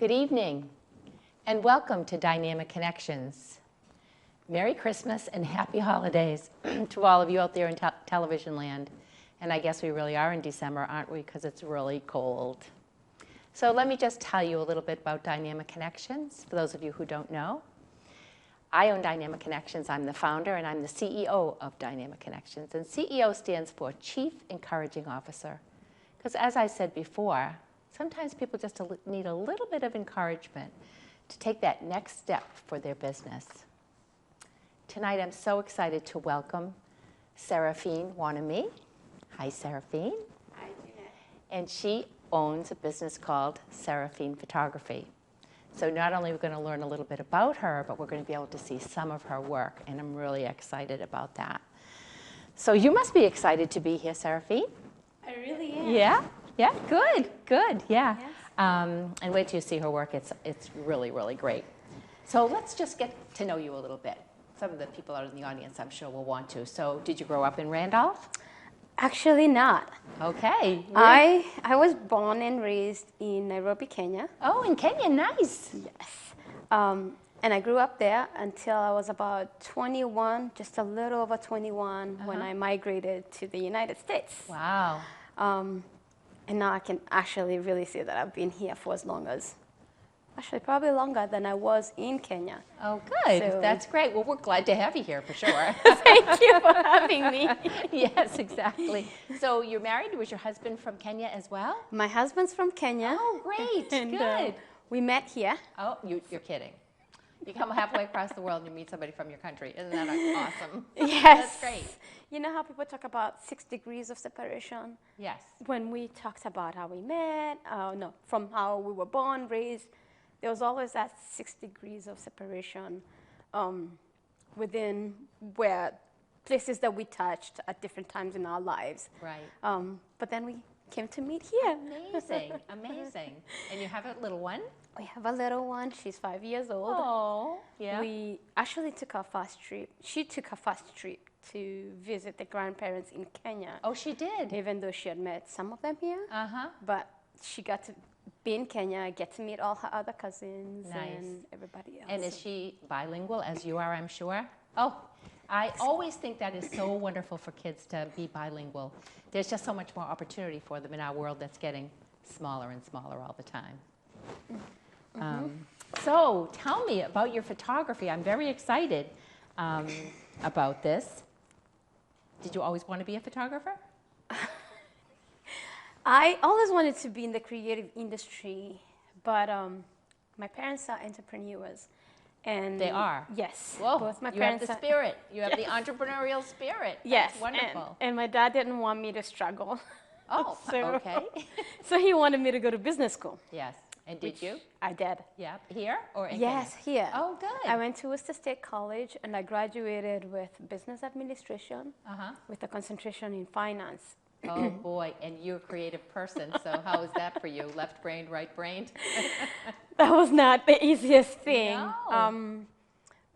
Good evening, and welcome to Dynamic Connections. Merry Christmas and happy holidays to all of you out there in television land. And I guess we really are in December, aren't we? Because it's really cold. So let me just tell you a little bit about Dynamic Connections, for those of you who don't know. I own Dynamic Connections. I'm the founder, and I'm the CEO of Dynamic Connections. And CEO stands for Chief Encouraging Officer. Because as I said before, sometimes people just need a little bit of encouragement to take that next step for their business. Tonight, I'm so excited to welcome Seraphine Wanami. Hi, Seraphine. Hi, Jeannette. And she owns a business called Seraphine Photography. So not only are we going to learn a little bit about her, but we're going to be able to see some of her work, and I'm really excited about that. So you must be excited to be here, Seraphine. I really am. Yeah? Yeah, good, yeah. Yes. And wait till you see her work, it's really, really great. So let's just get to know you a little bit. Some of the people out in the audience, I'm sure, will want to. So did you grow up in Randolph? Actually not. Okay. I was born and raised in Nairobi, Kenya. Oh, in Kenya, nice. Yes. And I grew up there until I was about 21, just a little over 21, when I migrated to the United States. Wow. And now I can actually really say that I've been here for as long as, actually probably longer than I was in Kenya. Oh, good. So, that's great. Well, we're glad to have you here for sure. thank you for having me. Yes, exactly. So you're married? Was your husband from Kenya as well? My husband's from Kenya. Oh, great. And, good. We met here. Oh, you're kidding. You come halfway across the world and you meet somebody from your country. Isn't that awesome? Yes. That's great. You know how people talk about 6 degrees of separation? Yes. When we talked about how we met, from how we were born, raised, there was always that 6 degrees of separation within where places that we touched at different times in our lives. Right. But then we came to meet here. Amazing, amazing. And you have a little one? We have a little one. She's 5 years old. Oh, yeah. We actually took our first trip. She took her first trip to visit the grandparents in Kenya. Oh, she did? Even though she had met some of them here. Uh-huh. But she got to be in Kenya, get to meet all her other cousins Nice. and everybody else. And is she bilingual, as you are, I'm sure? Oh, I always think that is so wonderful for kids to be bilingual. There's just so much more opportunity for them in our world that's getting smaller and smaller all the time. So tell me about your photography. I'm very excited about this. Did you always want to be a photographer? I always wanted to be in the creative industry, but my parents are entrepreneurs. And they are? Yes. Whoa, both my you parents have the spirit. You have the entrepreneurial spirit. Yes. That's wonderful. And my dad didn't want me to struggle. Oh, okay. So he wanted me to go to business school. Yes. And did you? I did. Yeah. Here or in Yes, Kenya? here. Oh, good. I went to Worcester State College and I graduated with business administration with a concentration in finance. Oh boy, and you're a creative person, so how is that for you? Left-brained, right-brained? That was not the easiest thing. No.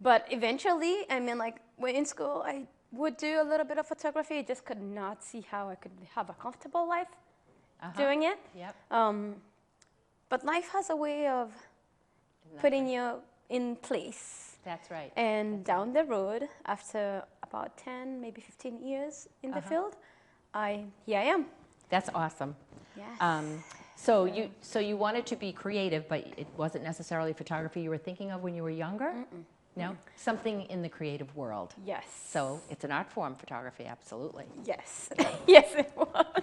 But eventually, I mean, like, when in school, I would do a little bit of photography. I just could not see how I could have a comfortable life doing it. Yep. But life has a way of putting you in place. That's right. And down the road, after about 10, maybe 15 years in the field, here I am. That's awesome. Yes. So you wanted to be creative, but it wasn't necessarily photography you were thinking of when you were younger? No? Something in the creative world. Yes. So it's an art form, photography, absolutely. Yes. Yes, it was.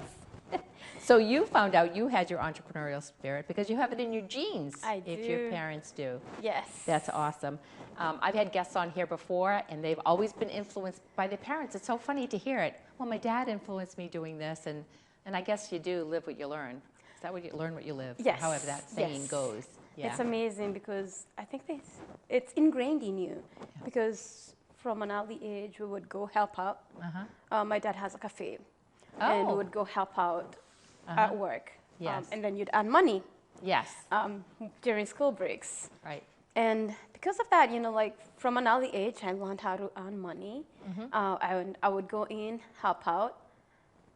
So you found out you had your entrepreneurial spirit because you have it in your genes. I do. If your parents do. Yes. That's awesome. I've had guests on here before, and they've always been influenced by their parents. It's so funny to hear it. Well, my dad influenced me doing this, and I guess you do live what you learn. Is that what you learn what you live? Yes. However that saying goes. Yeah. It's amazing because I think it's ingrained in you. Yeah. Because from an early age, we would go help out. My dad has a cafe, and we would go help out at work. Yes. And then you'd earn money. Yes. During school breaks. Right. And because of that, you know, like from an early age, I learned how to earn money. I would go in, help out.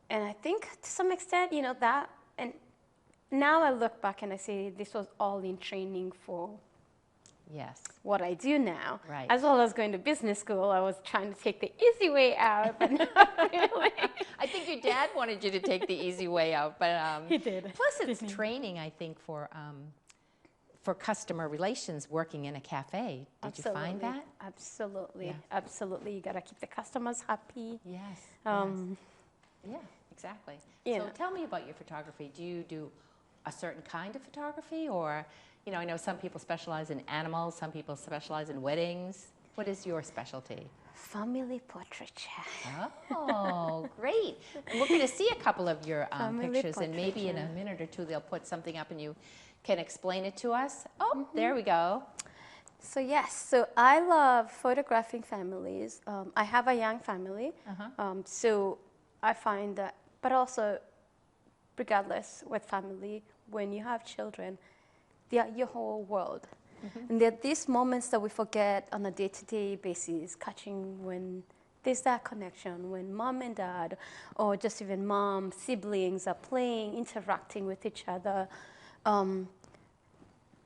And I think to some extent, you know, that, and now I look back and I say this was all in training for Yes. what I do now. Right. As well as going to business school, I was trying to take the easy way out, but not really. I think your dad wanted you to take the easy way out, but He did. Plus, it's training, I think, for customer relations working in a cafe. Did you find that? Absolutely, Yeah. absolutely. You gotta keep the customers happy. Yes. Yeah, exactly. Yeah. So tell me about your photography. Do you do a certain kind of photography, or, you know, I know some people specialize in animals, some people specialize in weddings. What is your specialty? Family portraiture. Oh, great. And we're going to see a couple of your Family pictures, and maybe in a minute or two they'll put something up and you can explain it to us. Oh, there we go. So yes, so I love photographing families. I have a young family, so I find that, but also regardless with family, when you have children, they are your whole world. And there are these moments that we forget on a day-to-day basis, catching when there's that connection, when mom and dad, or just even mom, siblings are playing, interacting with each other.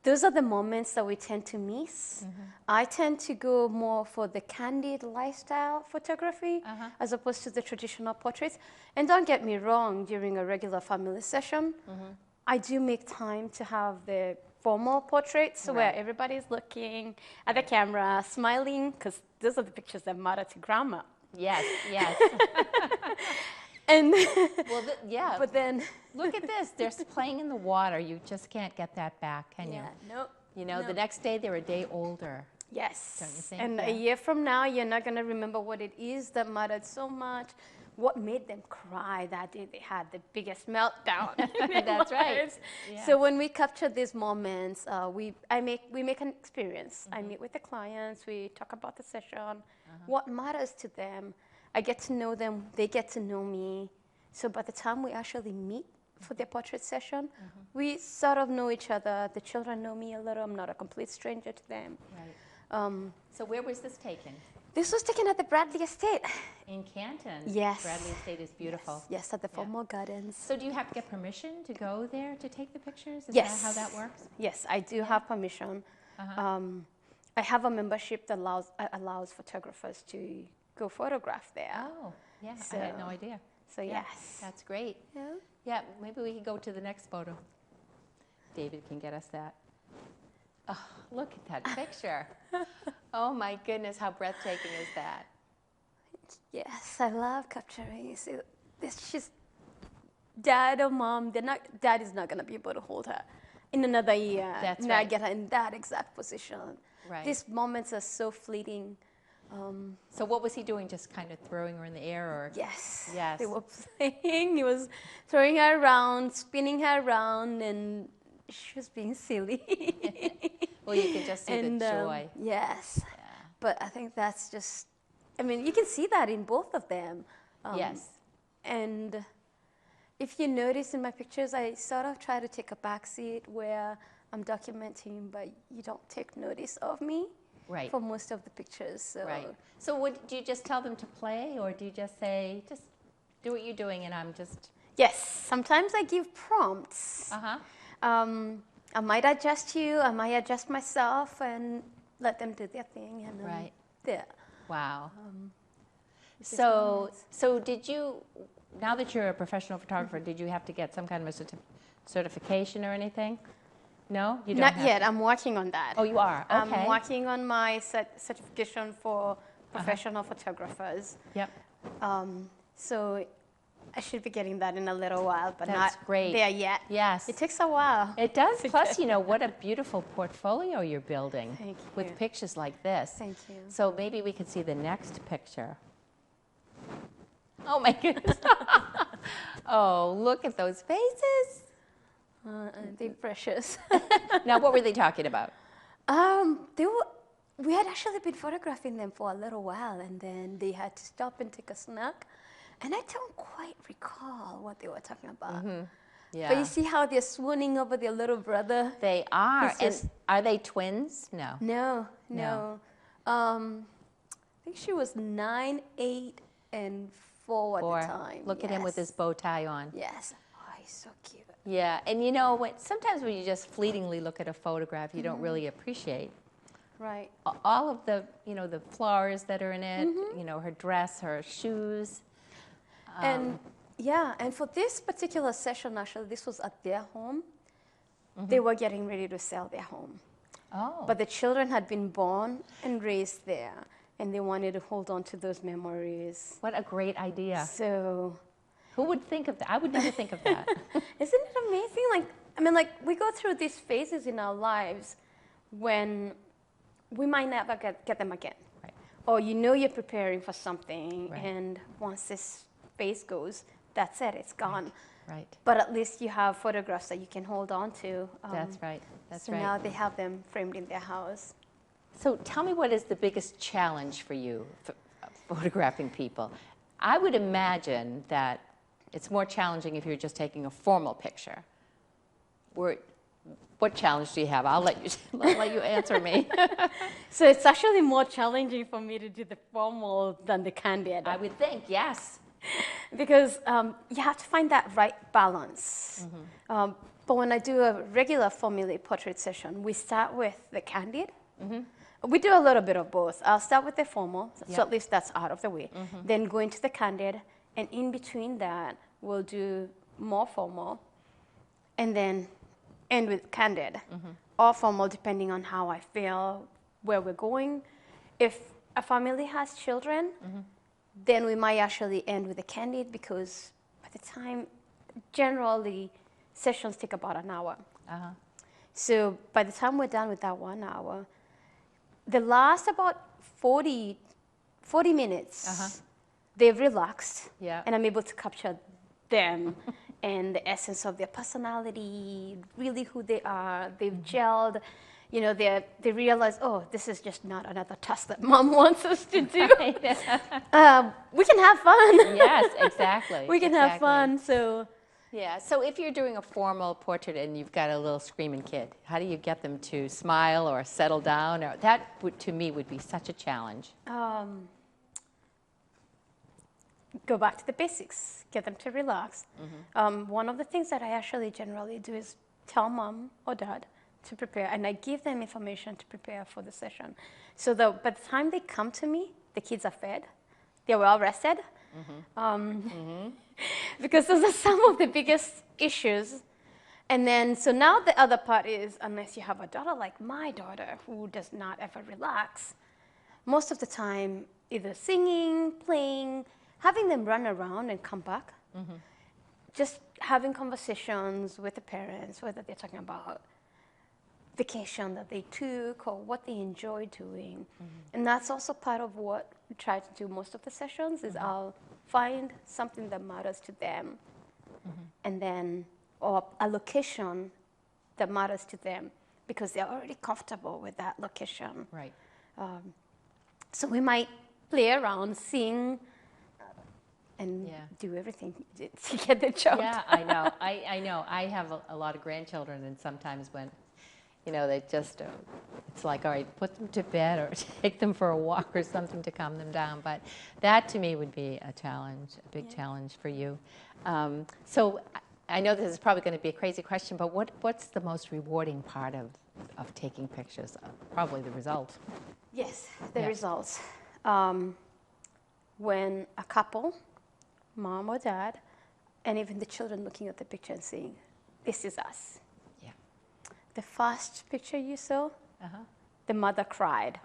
Those are the moments that we tend to miss. I tend to go more for the candid lifestyle photography as opposed to the traditional portraits. And don't get me wrong, during a regular family session, I do make time to have the formal portraits where everybody's looking at the camera, smiling, because those are the pictures that matter to grandma. Yes, yes. And Well, yeah. but then Look at this. They're playing in the water. You just can't get that back, can you? nope. You know, the next day they're a day older. Yes. Don't you think? And Yeah. a year from now, you're not going to remember what it is that mattered so much. What made them cry that day they had the biggest meltdown. That's right. Yeah. So when we capture these moments, we make an experience. I meet with the clients. We talk about the session, what matters to them. I get to know them. They get to know me. So by the time we actually meet for the portrait session, we sort of know each other. The children know me a little. I'm not a complete stranger to them. Right. So where was this taken? This was taken at the Bradley Estate. In Canton. Yes. Bradley Estate is beautiful. Yes, at the Fillmore Gardens. So do you have to get permission to go there to take the pictures? Is Yes. that how that works? Yes, I do have permission. I have a membership that allows photographers to go photograph there. Oh, yeah. I had no idea. So Yeah, yes. That's great. Yeah. Yeah, maybe we can go to the next photo. David can get us that. Oh, look at that picture. Oh my goodness, how breathtaking is that? Yes, I love capturing. So it's just dad or mom. Dad is not going to be able to hold her in another year. That's not right. get her in that exact position. Right. These moments are so fleeting. So what was he doing? Just kind of throwing her in the air, or? Yes. Yes. They were playing. He was throwing her around, spinning her around, and she was being silly. Well, you could just see the joy. Yes. Yeah. But I think that's just, I mean, you can see that in both of them. Yes. And if you notice in my pictures, I sort of try to take a backseat where I'm documenting, but you don't take notice of me. Right. For most of the pictures. So. Right. So do you just tell them to play, or do you just say, just do what you're doing and I'm just... Yes. Sometimes I give prompts. I might adjust you, I might adjust myself and let them do their thing. And Right. Yeah. Wow. So did you, now that you're a professional photographer, did you have to get some kind of a certification or anything? No? You don't Not have yet. to? I'm working on that. Oh, you are? Okay. I'm working on my certification for professional photographers. Yep. So I should be getting that in a little while, but That's not great. there yet. Yes. It takes a while. It does. Plus, you know, what a beautiful portfolio you're building. Thank With you. pictures like this. Thank you. So maybe we could see the next picture. Oh, my goodness. Oh, look at those faces. They're precious. Now, what were they talking about? We had actually been photographing them for a little while, and then they had to stop and take a snack. And I don't quite recall what they were talking about. Yeah. But you see how they're swooning over their little brother? They are. It's And just- are they twins? No. No. No. I think she was 9, 8, and 4 at the time. Look at him with his Yes. bow tie on. Yes. Oh, he's so cute. Yeah, and you know what? Sometimes when you just fleetingly look at a photograph, you don't really appreciate Right. all of the, you know, the flowers that are in it. You know, her dress, her shoes. And yeah, and for this particular session, actually, this was at their home. They were getting ready to sell their home. Oh. But the children had been born and raised there, and they wanted to hold on to those memories. What a great idea. So, Who would think of that? I would never think of that. isn't it amazing? Like, I mean, like, we go through these phases in our lives when we might never get them again. Right. Or you know you're preparing for something, Right. and once this phase goes, that's it, it's gone. Right. But at least you have photographs that you can hold on to. That's right. That's so right. now they have them framed in their house. So tell me, what is the biggest challenge for you photographing people? I would imagine that it's more challenging if you're just taking a formal picture. What challenge do you have? I'll let you answer me. So it's actually more challenging for me to do the formal than the candid. I would think, yes. Because you have to find that right balance. But when I do a regular formulated portrait session, we start with the candid. We do a little bit of both. I'll start with the formal, so at least that's out of the way. Then go into the candid, and in between that, we'll do more formal, and then end with candid, or formal, depending on how I feel, where we're going. If a family has children, then we might actually end with a candid, because by the time, generally, sessions take about an hour. So by the time we're done with that 1 hour, the last about 40 minutes, they've relaxed, and I'm able to capture them and the essence of their personality, really who they are. They've gelled. You know, they realize, oh, this is just not another task that mom wants us to do. We can have fun. Yes, exactly. We can have fun. So yeah. So if you're doing a formal portrait and you've got a little screaming kid, how do you get them to smile or settle down? Or that would, to me, would be such a challenge. Go back to the basics. Get them to relax. One of the things that I actually generally do is tell mom or dad to prepare, and I give them information to prepare for the session. So that by the time they come to me, the kids are fed, they're well rested, because those are some of the biggest issues. And then, so now the other part is, unless you have a daughter like my daughter, who does not ever relax, most of the time, either singing, playing, having them run around and come back, just having conversations with the parents, whether they're talking about vacation that they took or what they enjoy doing. And that's also part of what we try to do most of the sessions, is I'll find something that matters to them, and then, or a location that matters to them, because they're already comfortable with that location. Right. So we might play around, sing, and do everything to get the job done. I know. I know. I have a lot of grandchildren, and sometimes when, you know, they just, it's like, all right, put them to bed or take them for a walk or something to calm them down. But that, to me, would be a challenge, a big challenge for you. So I know this is probably going to be a crazy question, but what's the most rewarding part of taking pictures? Probably the result. Yes, the results. When a couple, mom or dad, and even the children looking at the picture and saying, this is us. Yeah. The first picture you saw, the mother cried.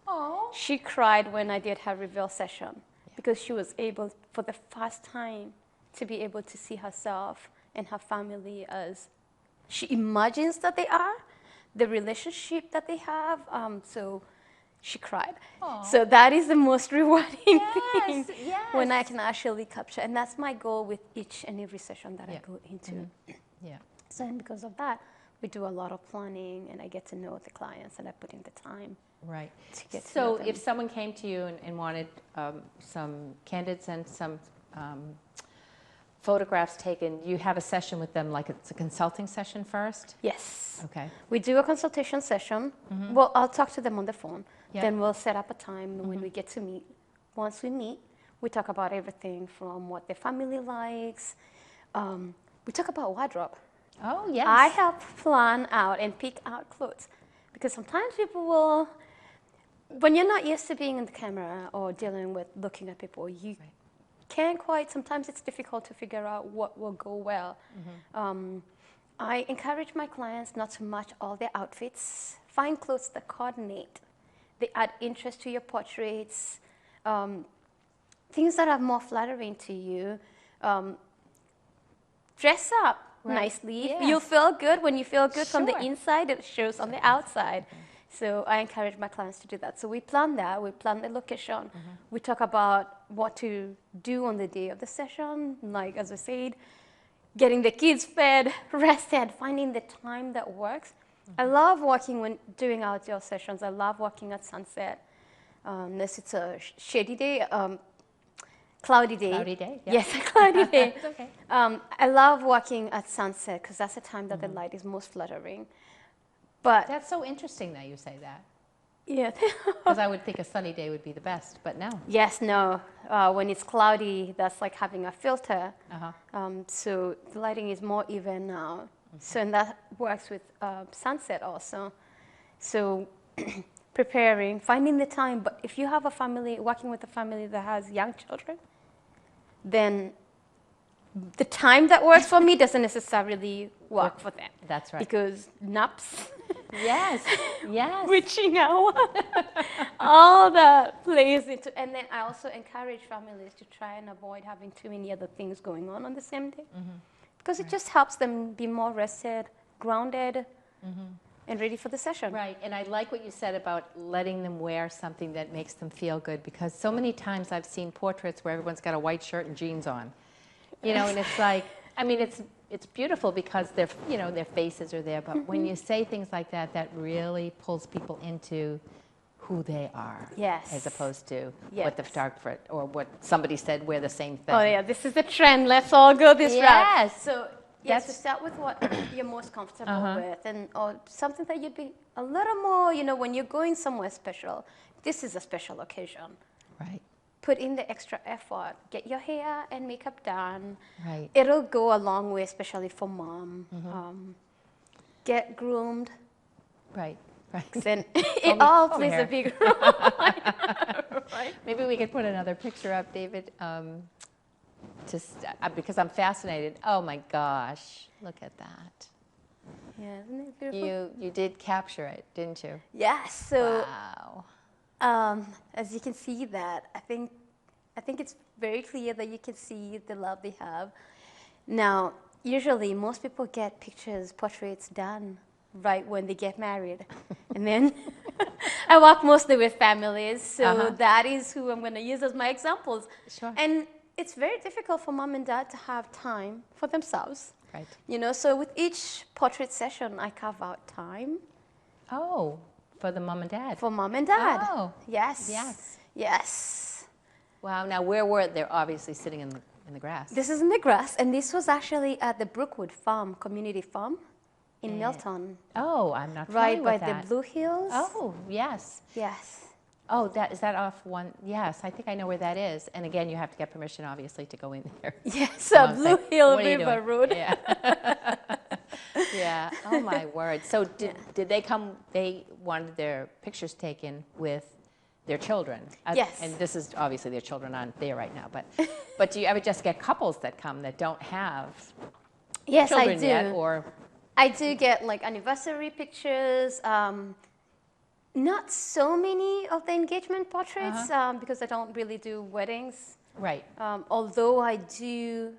Oh. She cried when I did her reveal session, because she was able, for the first time, to be able to see herself and her family as she imagines that they are, the relationship that they have. So she cried. Aww. So that is the most rewarding thing, when I can actually capture. And that's my goal with each and every session that I go into. So, and because of that, we do a lot of planning, and I get to know the clients, and I put in the time. Right. To get to so know them. If someone came to you and wanted some candids and some photographs taken, you have a session with them, like it's a consulting session first? Yes. Okay. We do a consultation session. Well, I'll talk to them on the phone. Then we'll set up a time when we get to meet. Once we meet, we talk about everything from what their family likes, we talk about wardrobe. Oh, yes. I help plan out and pick out clothes because sometimes people will, when you're not used to being in the camera or dealing with looking at people, you can't quite, sometimes it's difficult to figure out what will go well. I encourage my clients not to match all their outfits. Find clothes that coordinate. They add interest to your portraits. Things that are more flattering to you. Dress up nicely. Yes. You'll feel good. When you feel good from the Sure. inside, it shows on the outside. So I encourage my clients to do that. So we plan that. We plan the location. We talk about what to do on the day of the session. Like, as I said, getting the kids fed, rested, finding the time that works. I love working when doing outdoor sessions. I love working at sunset. Unless it's a shady day, cloudy day. Cloudy day, yeah. Yes, a cloudy day. It's okay. I love working at sunset because that's the time that the light is most flattering. But That's so interesting that you say that. yeah. Because I would think a sunny day would be the best, but no. Yes, no. When it's cloudy, that's like having a filter. Uh-huh. So the lighting is more even now. So and that works with sunset also. So preparing, finding the time. But if you have a family, working with a family that has young children, then the time that works for me doesn't necessarily work for them. That's right. Because naps, Yes, yes. reaching out, all that plays into. And then I also encourage families to try and avoid having too many other things going on the same day. Because it just helps them be more rested, grounded, and ready for the session. Right, and I like what you said about letting them wear something that makes them feel good, because so many times I've seen portraits where everyone's got a white shirt and jeans on. You know, and it's like, I mean, it's beautiful because their, you know, their faces are there, but when you say things like that, that really pulls people into who they are. Yes. As opposed to Yes. what the photographer or what somebody said, wear the same thing. Oh yeah, this is the trend. Let's all go this route. Yes. So yes, That's- to start with what you're most comfortable with, and or something that you'd be a little more, you know, when you're going somewhere special. This is a special occasion. Right, Put in the extra effort. Get your hair and makeup done. right. It'll go a long way, especially for mom. Get groomed. Right, right. Then it all plays here. a big role. Right? Maybe we could put another picture up, David, because I'm fascinated. Oh my gosh, look at that. Yeah, isn't it beautiful? You did capture it, didn't you? Yes. So Wow. as you can see that, I think it's very clear that you can see the love they have. Now, usually most people get pictures, portraits done right when they get married. And then I work mostly with families, so that is who I'm going to use as my examples. Sure. And it's very difficult for mom and dad to have time for themselves. Right. You know, so with each portrait session, I carve out time Oh, for the mom and dad. for mom and dad. Oh. Yes. Yes. Yes. Wow. Now, where were they? Obviously sitting in the grass. This is in the grass, and this was actually at the Brookwood Farm, Community Farm in Milton, Oh, I'm not right familiar by with that. the Blue Hills. Oh, yes. Yes. Oh, is that off one? Yes, I think I know where that is. And again, you have to get permission, obviously, to go in there. Yes, Mom Blue said, Hill "What are you River doing?" Road. Yeah. Yeah. Oh my word. So did they come? They wanted their pictures taken with their children. Yes. And this is obviously their children aren't there right now. But do you ever just get couples that come that don't have Yes, I children do. yet? Or I do get like anniversary pictures. Not so many of the engagement portraits because I don't really do weddings. right. Although I do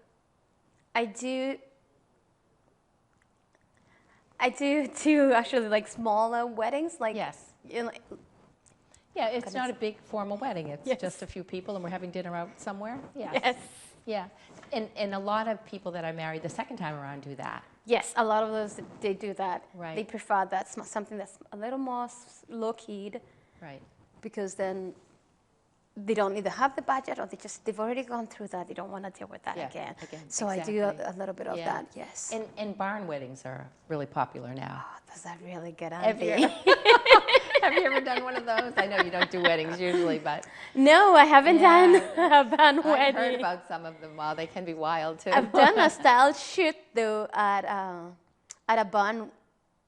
actually like smaller weddings, like Yes. you know, Yeah. It's not a big formal wedding. It's Yes. just a few people, and we're having dinner out somewhere. Yes. yes, Yeah. And a lot of people that I married the second time around do that. yes, a lot of those they do that. Right. They prefer that something that's a little more low keyed Right. because then they don't either have the budget or they've already gone through that. They don't want to deal with that Yeah, again. again, So I do exactly. a little bit of Yeah. that. Yes. And barn weddings are really popular now. Oh, that's a really good Have you, idea. Have you ever done one of those? I know you don't do weddings usually, but No, I haven't done a bun I've wedding. heard about some of them. Wow, they can be wild too. I've done a style shoot though at a bun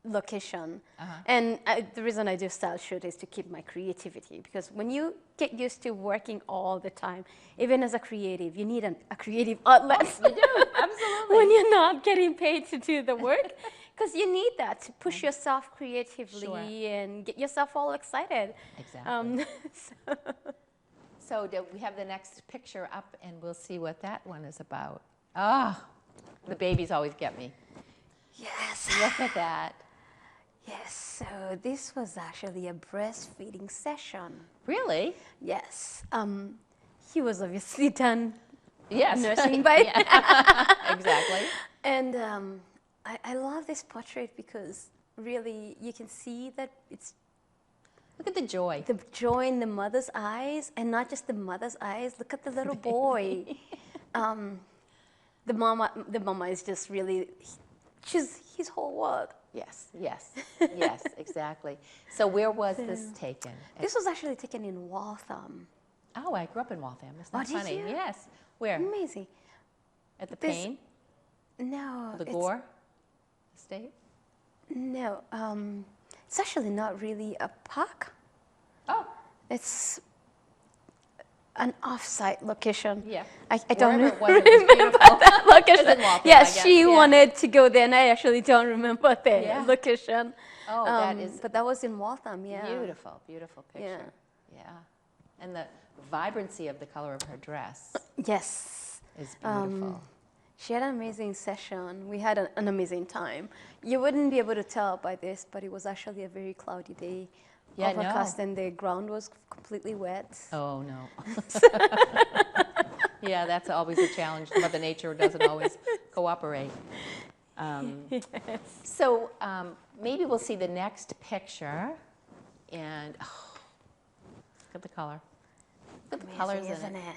location, and the reason I do style shoot is to keep my creativity, because when you get used to working all the time, even as a creative, you need a creative outlet. You do, absolutely. When you're not getting paid to do the work, because you need that to push yourself creatively and get yourself all excited. Exactly. So we have the next picture up, and we'll see what that one is about. Ah, the babies always get me. Yes. Look at that. Yes, so this was actually a breastfeeding session. Really? Yes. He was obviously done nursing by. Exactly. And I love this portrait because really you can see that it's. Look at the joy. The joy in the mother's eyes, and not just the mother's eyes. Look at the little boy. The mama is just really, she's his whole world. Yes, yes, yes, exactly. So where was this taken? This was actually taken in Waltham. Oh, I grew up in Waltham. Isn't that funny? Did you? Yes. Where? Amazing. At the Payne? No. The Gore estate? No. It's actually not really a park. Oh. It's an off-site location. Yeah. I don't Wherever remember it was, it was beautiful. that location. It was in Waltham, I Yes, guess, she yeah. wanted to go there, and I actually don't remember the Yeah. location. Oh, that is But that was in Waltham, yeah. beautiful, beautiful picture. Yeah. And the vibrancy of the color of her dress Yes. is beautiful. She had an amazing session. We had an amazing time. You wouldn't be able to tell by this, but it was actually a very cloudy day. Yeah, Overcast, and the ground was completely wet. Oh, no. Yeah, that's always a challenge. Mother Nature doesn't always cooperate. Yes. So maybe we'll see the next picture. And look at the color. Look at the colors in Isn't it. it?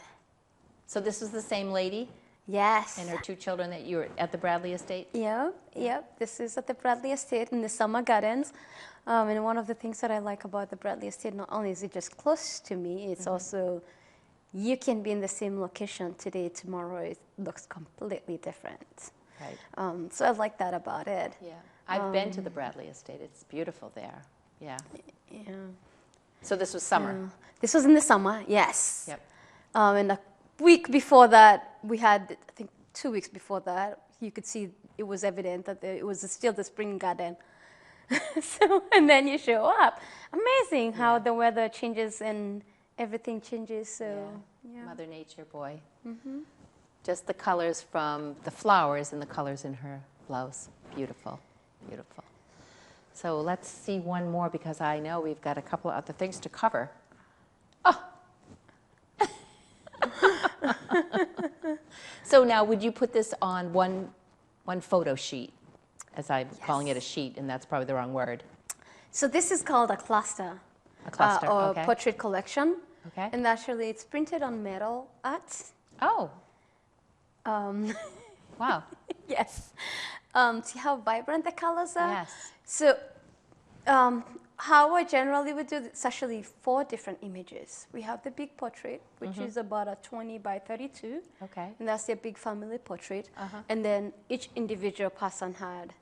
So this was the same lady Yes. and her two children that you were at the Bradley estate? Yep. This is at the Bradley Estate in the Summer Gardens. And one of the things that I like about the Bradley Estate, not only is it just close to me, it's also, you can be in the same location today, tomorrow it looks completely different. Right. So I like that about it. Yeah. I've been to the Bradley estate. It's beautiful there. Yeah. Yeah. So this was summer. This was in the summer, yes. Yep. And a week before that, we had, I think 2 weeks before that, you could see it was evident that it was still the spring garden. So, and then you show up. Amazing how the weather changes and everything changes. So, yeah. Mother Nature, boy. Just the colors from the flowers and the colors in her blouse. Beautiful, beautiful. So let's see one more, because I know we've got a couple of other things to cover. Oh! So now, would you put this on one photo sheet, as I'm calling it a sheet, and that's probably the wrong word? So this is called a cluster. A cluster, or okay. portrait collection. Okay. And actually it's printed on metal art. Oh. Wow. Yes. See how vibrant the colors are? Yes. So how I generally would do it's actually 4 different images. We have the big portrait, which is about a 20 by 32. Okay. And that's their big family portrait. And then each individual person had,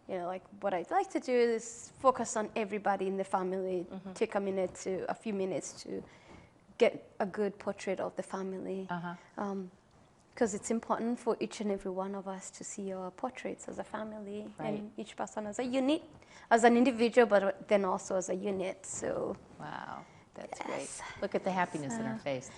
like what I'd like to do is focus on everybody in the family, take a few minutes to get a good portrait of the family. Because it's important for each and every one of us to see our portraits as a family, and each person as a unit, as an individual, but then also as a unit. So, wow, that's great. Look at the happiness in her face.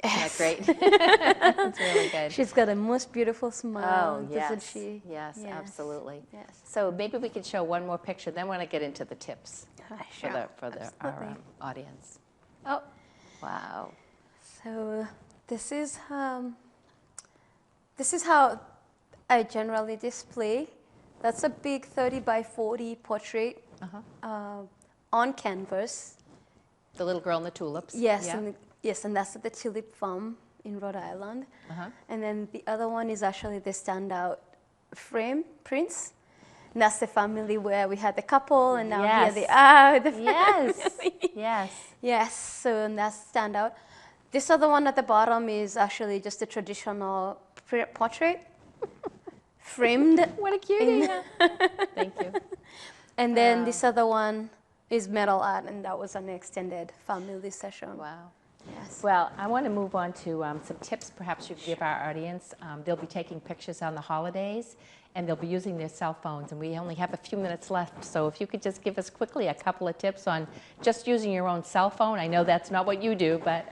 Yes. Isn't that great? That's really good. She's got a most beautiful smile, doesn't she? Yes, absolutely. Yes. So maybe we could show one more picture, then we're going to get into the tips Sure. for our audience. Oh, wow. So this is how I generally display. That's a big 30 by 40 portrait on canvas. The little girl in the tulips. Yes, Yeah. and that's at the Tulip Farm in Rhode Island. And then the other one is actually the standout frame prints. that's the family where we had the couple, and now Yes. here they are. The Yes. family. Yes. Yes, so that's standout. This other one at the bottom is actually just a traditional portrait, framed. What a cutie. Thank you. And then this other one is metal art, and that was an extended family session. Wow. Yes. Well, I want to move on to some tips perhaps you could give our audience. They'll be taking pictures on the holidays, and they'll be using their cell phones, and we only have a few minutes left. So if you could just give us quickly a couple of tips on just using your own cell phone. I know that's not what you do, but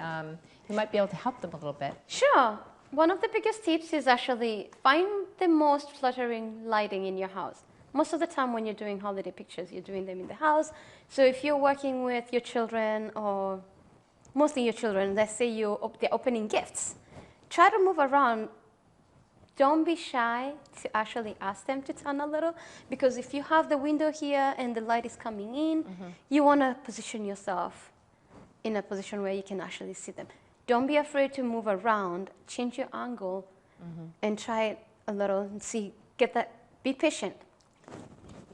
you might be able to help them a little bit. Sure. One of the biggest tips is actually find the most flattering lighting in your house. Most of the time when you're doing holiday pictures, you're doing them in the house. So if you're working with your children, or mostly your children, let's say they're opening gifts, try to move around. Don't be shy to actually ask them to turn a little, because if you have the window here and the light is coming in, you want to position yourself in a position where you can actually see them. Don't be afraid to move around, change your angle, and try it a little and see, be patient.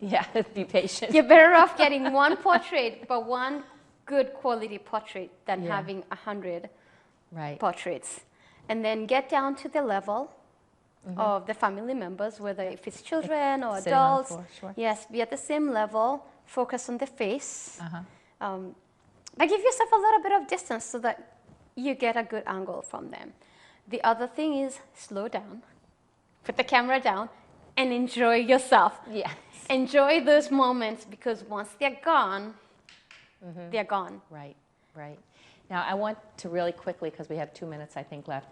Yeah, be patient. You're better off getting one portrait, but one good quality portrait than having 100 portraits. And then get down to the level of the family members, whether if it's children or adults. Yes, be at the same level, focus on the face. But give yourself a little bit of distance so that you get a good angle from them. The other thing is slow down, put the camera down, and enjoy yourself. Yes. Enjoy those moments, because once they're gone, they're gone. Right, right. Now I want to really quickly, because we have 2 minutes I think left,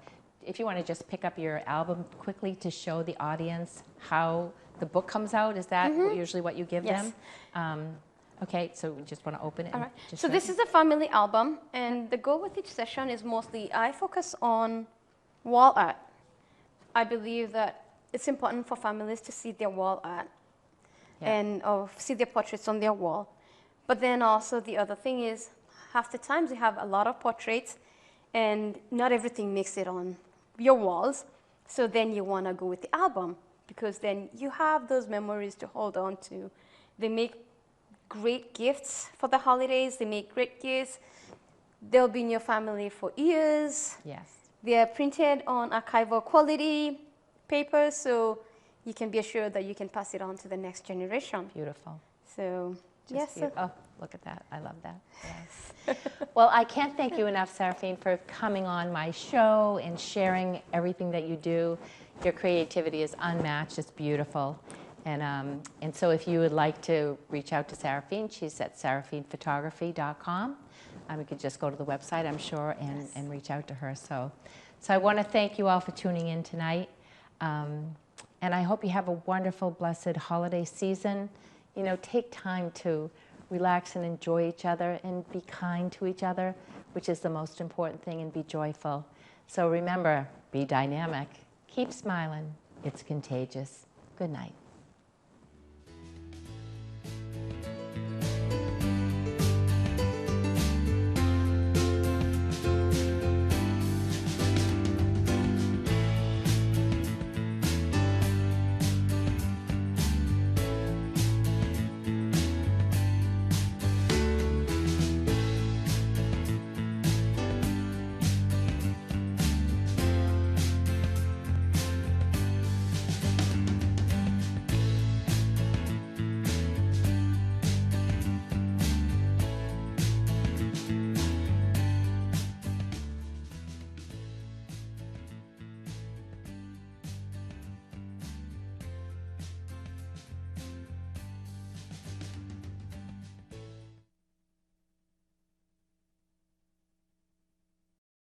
if you want to just pick up your album quickly to show the audience how the book comes out. Is that usually what you give them? Okay, so we just want to open it. All right. So this is a family album, and the goal with each session is mostly I focus on wall art. I believe that it's important for families to see their wall art and see their portraits on their wall. But then also the other thing is, half the times you have a lot of portraits, and not everything makes it on your walls. So then you want to go with the album, because then you have those memories to hold on to. They make great gifts for the holidays. They make great gifts. They'll be in your family for years. Yes. They are printed on archival quality paper, so you can be assured that you can pass it on to the next generation. Beautiful. So, yes. Oh, look at that. I love that. Yes. Well, I can't thank you enough, Seraphine, for coming on my show and sharing everything that you do. Your creativity is unmatched. It's beautiful. And so if you would like to reach out to Seraphine, she's at seraphinephotography.com. You could just go to the website, I'm sure, and reach out to her. So I want to thank you all for tuning in tonight. And I hope you have a wonderful, blessed holiday season. You know, take time to relax and enjoy each other and be kind to each other, which is the most important thing, and be joyful. So remember, be dynamic. Keep smiling. It's contagious. Good night.